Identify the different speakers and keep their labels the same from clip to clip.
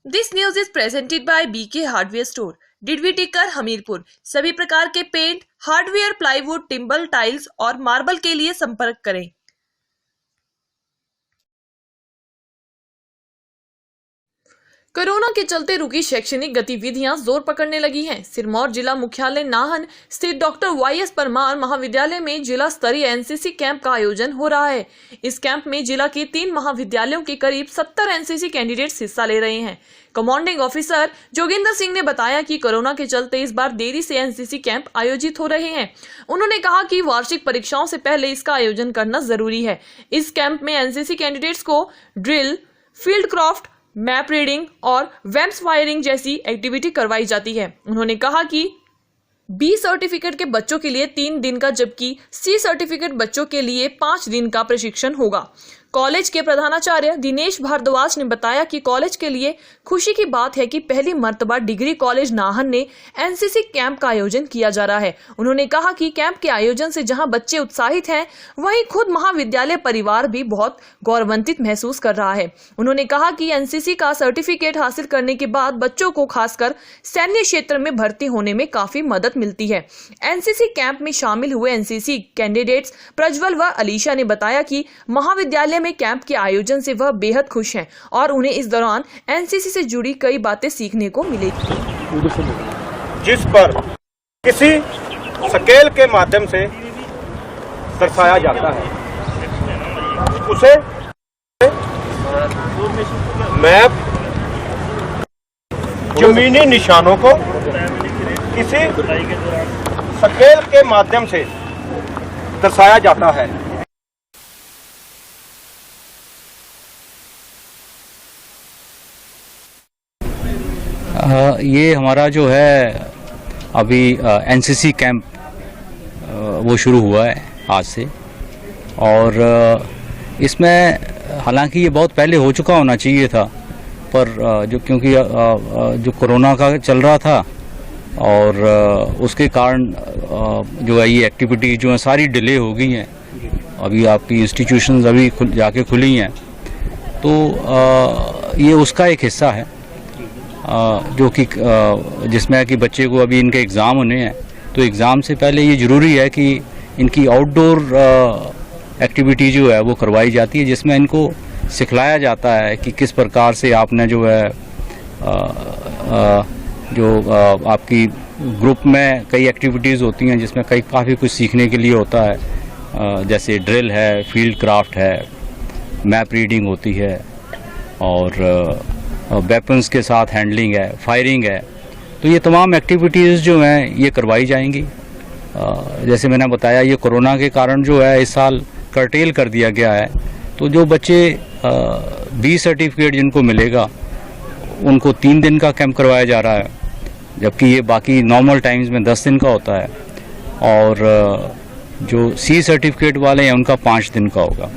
Speaker 1: This news is presented by BK hardware store, Didwin Tikkar, Hamirpur. सभी प्रकार के paint, hardware, plywood, timber, tiles और marble के लिए संपर्क करें। कोरोना के चलते रुकी शैक्षणिक गतिविधियां जोर पकड़ने लगी हैं। सिरमौर जिला मुख्यालय नाहन स्थित डॉक्टर वाई.एस. परमार महाविद्यालय में जिला स्तरीय एनसीसी कैंप का आयोजन हो रहा है। इस कैंप में जिला के 3 महाविद्यालयों के करीब 70 एनसीसी कैंडिडेट्स हिस्सा ले रहे हैं। कमांडिंग ऑफिसर जोगिंदर सिंह ने बताया कि कोरोना के चलते इस बार देरी से एनसीसी कैंप आयोजित हो रहे हैं। उन्होंने कहा कि वार्षिक परीक्षाओं से पहले इसका आयोजन करना जरूरी है। इस कैंप में एनसीसी कैंडिडेट्स को drill, field craft, map reading और वेब्स फायरिंग जैसी एक्टिविटी करवाई जाती है। उन्होंने कहा कि बी सर्टिफिकेट के बच्चों के लिए 3 दिन का, जबकि सी सर्टिफिकेट बच्चों के लिए 5 दिन का प्रशिक्षण होगा। कॉलेज के प्रधानाचार्य दिनेश भारद्वाज ने बताया कि कॉलेज के लिए खुशी की बात है कि पहली मर्तबा डिग्री कॉलेज नाहन ने एनसीसी कैंप का आयोजन किया जा रहा है। उन्होंने कहा कि कैंप के आयोजन से जहां बच्चे उत्साहित हैं, वहीं खुद महाविद्यालय परिवार भी बहुत गौरवान्वित महसूस कर रहा है। उन्होंने कहा कि एनसीसी का सर्टिफिकेट हासिल करने के बाद बच्चों को खासकर सैन्य क्षेत्र में भर्ती होने में काफी मदद मिलती है। एनसीसी कैंप में शामिल हुए एनसीसी कैंडिडेट्स प्रज्वल व अलीशा ने बताया कि महाविद्यालय में कैंप के आयोजन से वह बेहद खुश हैं और उन्हें इस दौरान एनसीसी से जुड़ी कई बातें सीखने को मिलेगी,
Speaker 2: जिस पर किसी स्केल के माध्यम से दर्शाया जाता है। उसे मैप, जमीनी निशानों को किसी स्केल के माध्यम से दर्शाया जाता है।
Speaker 3: ये हमारा जो है अभी एनसीसी कैंप वो शुरू हुआ है आज से, और इसमें हालांकि ये बहुत पहले हो चुका होना चाहिए था, पर जो क्योंकि जो कोरोना का चल रहा था और उसके कारण जो है ये एक्टिविटी जो है सारी डिले हो गई हैं। अभी आपकी इंस्टीट्यूशंस अभी जाके खुली हैं, तो ये उसका एक हिस्सा है जो कि जिसमें कि बच्चे को अभी इनके एग्ज़ाम होने हैं, तो एग्ज़ाम से पहले ये ज़रूरी है कि इनकी आउटडोर एक्टिविटी जो है वो करवाई जाती है, जिसमें इनको सिखलाया जाता है कि किस प्रकार से आपने जो है आपकी ग्रुप में कई एक्टिविटीज़ होती हैं जिसमें काफ़ी कुछ सीखने के लिए होता है, जैसे ड्रिल है, फील्ड क्राफ्ट है, मैप रीडिंग होती है और वेपन्स के साथ हैंडलिंग है, फायरिंग है। तो ये तमाम एक्टिविटीज़ जो हैं ये करवाई जाएंगी। जैसे मैंने बताया, ये कोरोना के कारण जो है इस साल कर्टेल कर दिया गया है, तो जो बच्चे बी सर्टिफिकेट जिनको मिलेगा उनको 3 दिन का कैंप करवाया जा रहा है, जबकि ये बाकी नॉर्मल टाइम्स में 10 दिन का होता है, और जो सी सर्टिफिकेट वाले हैं उनका 5 दिन का होगा।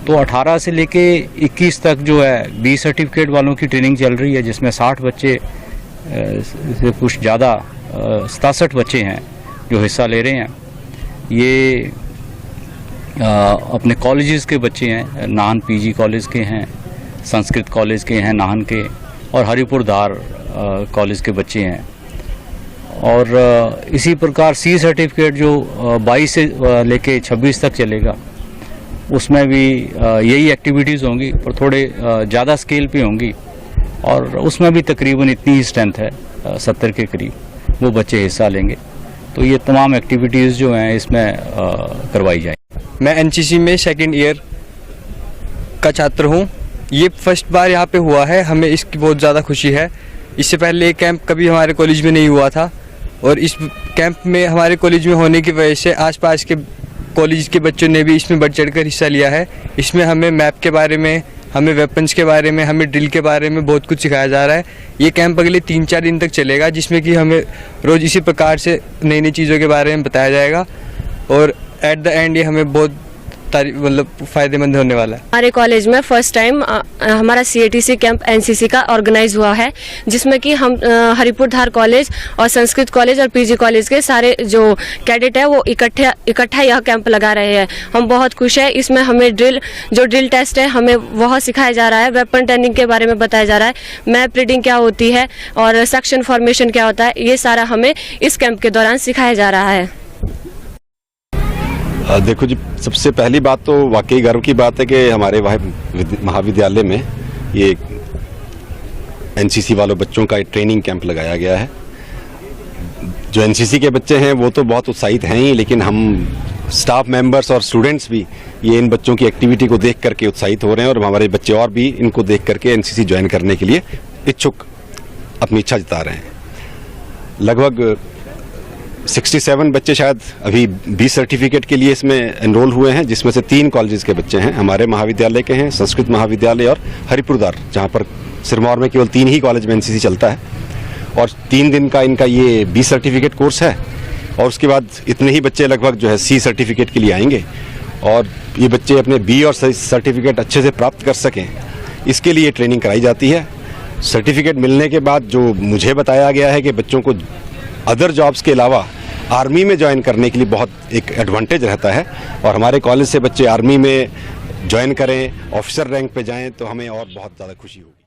Speaker 3: तो 18 से लेके 21 तक जो है बी सर्टिफिकेट वालों की ट्रेनिंग चल रही है, जिसमें 60 बच्चे से कुछ ज़्यादा 67 बच्चे हैं जो हिस्सा ले रहे हैं। ये अपने कॉलेजेस के बच्चे हैं, नाहन पीजी कॉलेज के हैं, संस्कृत कॉलेज के हैं नाहन के, और हरिपुर धार कॉलेज के बच्चे हैं। और इसी प्रकार सी सर्टिफिकेट जो 22 से लेके 26 तक चलेगा, उसमें भी यही एक्टिविटीज़ होंगी, पर थोड़े ज़्यादा स्केल पे होंगी, और उसमें भी तकरीबन इतनी ही स्ट्रेंथ है 70 के करीब वो बच्चे हिस्सा लेंगे। तो ये तमाम एक्टिविटीज़ जो हैं इसमें करवाई जाएंगी।
Speaker 4: मैं एनसीसी में 2nd ईयर का छात्र हूँ। ये फर्स्ट बार यहाँ पे हुआ है, हमें इसकी बहुत ज़्यादा खुशी है। इससे पहले ये कैंप कभी हमारे कॉलेज में नहीं हुआ था, और इस कैंप में हमारे कॉलेज में होने की वजह से आसपास के कॉलेज के बच्चों ने भी इसमें बढ़ चढ़कर हिस्सा लिया है। इसमें हमें मैप के बारे में, हमें वेपन्स के बारे में, हमें ड्रिल के बारे में बहुत कुछ सिखाया जा रहा है। ये कैंप अगले 3-4 दिन तक चलेगा, जिसमें कि हमें रोज़ इसी प्रकार से नई नई चीज़ों के बारे में बताया जाएगा, और एट द एंड ये हमें बहुत मतलब फ़ायदेमंद होने वाला है।
Speaker 5: हमारे कॉलेज में फर्स्ट टाइम हमारा CATC कैंप NCC का ऑर्गेनाइज हुआ है, जिसमें कि हम हरिपुर धार कॉलेज और संस्कृत कॉलेज और PG कॉलेज के सारे जो कैडेट है वो इकट्ठा यह कैंप लगा रहे हैं। हम बहुत खुश हैं। इसमें हमें ड्रिल टेस्ट है हमें वह सिखाया जा रहा है, वेपन ट्रेनिंग के बारे में बताया जा रहा है, मैप रीडिंग क्या होती है और सेक्शन फॉर्मेशन क्या होता है, ये सारा हमें इस कैंप के दौरान सिखाया जा रहा है।
Speaker 6: देखो जी, सबसे पहली बात तो वाकई गर्व की बात है कि हमारे महाविद्यालय में ये NCC वालों बच्चों का एक ट्रेनिंग कैंप लगाया गया है। जो NCC के बच्चे हैं वो तो बहुत उत्साहित हैं ही, लेकिन हम स्टाफ मेंबर्स और स्टूडेंट्स भी ये इन बच्चों की एक्टिविटी को देख करके उत्साहित हो रहे हैं और हमारे बच्चे और भी इनको देख करके NCC ज्वाइन करने के लिए इच्छुक अपनी इच्छा जता रहे हैं। लगभग 67 बच्चे शायद अभी 20 सर्टिफिकेट के लिए इसमें एनरोल हुए हैं, जिसमें से 3 कॉलेजेस के बच्चे हैं, हमारे महाविद्यालय के हैं, संस्कृत महाविद्यालय और हरिपुरदार, जहां पर सिरमौर में केवल 3 ही कॉलेज में NCC चलता है। और 3 दिन का इनका ये 20 सर्टिफिकेट कोर्स है और उसके बाद इतने ही बच्चे लगभग जो है C सर्टिफिकेट के लिए आएंगे और ये बच्चे अपने B और सर्टिफिकेट अच्छे से प्राप्त कर सकें, इसके लिए ट्रेनिंग कराई जाती है। सर्टिफिकेट मिलने के बाद जो मुझे बताया गया है कि बच्चों को अदर जॉब्स के अलावा आर्मी में ज्वाइन करने के लिए बहुत एक एडवांटेज रहता है और हमारे कॉलेज से बच्चे आर्मी में ज्वाइन करें, ऑफिसर रैंक पे जाएं तो हमें और बहुत ज़्यादा खुशी होगी।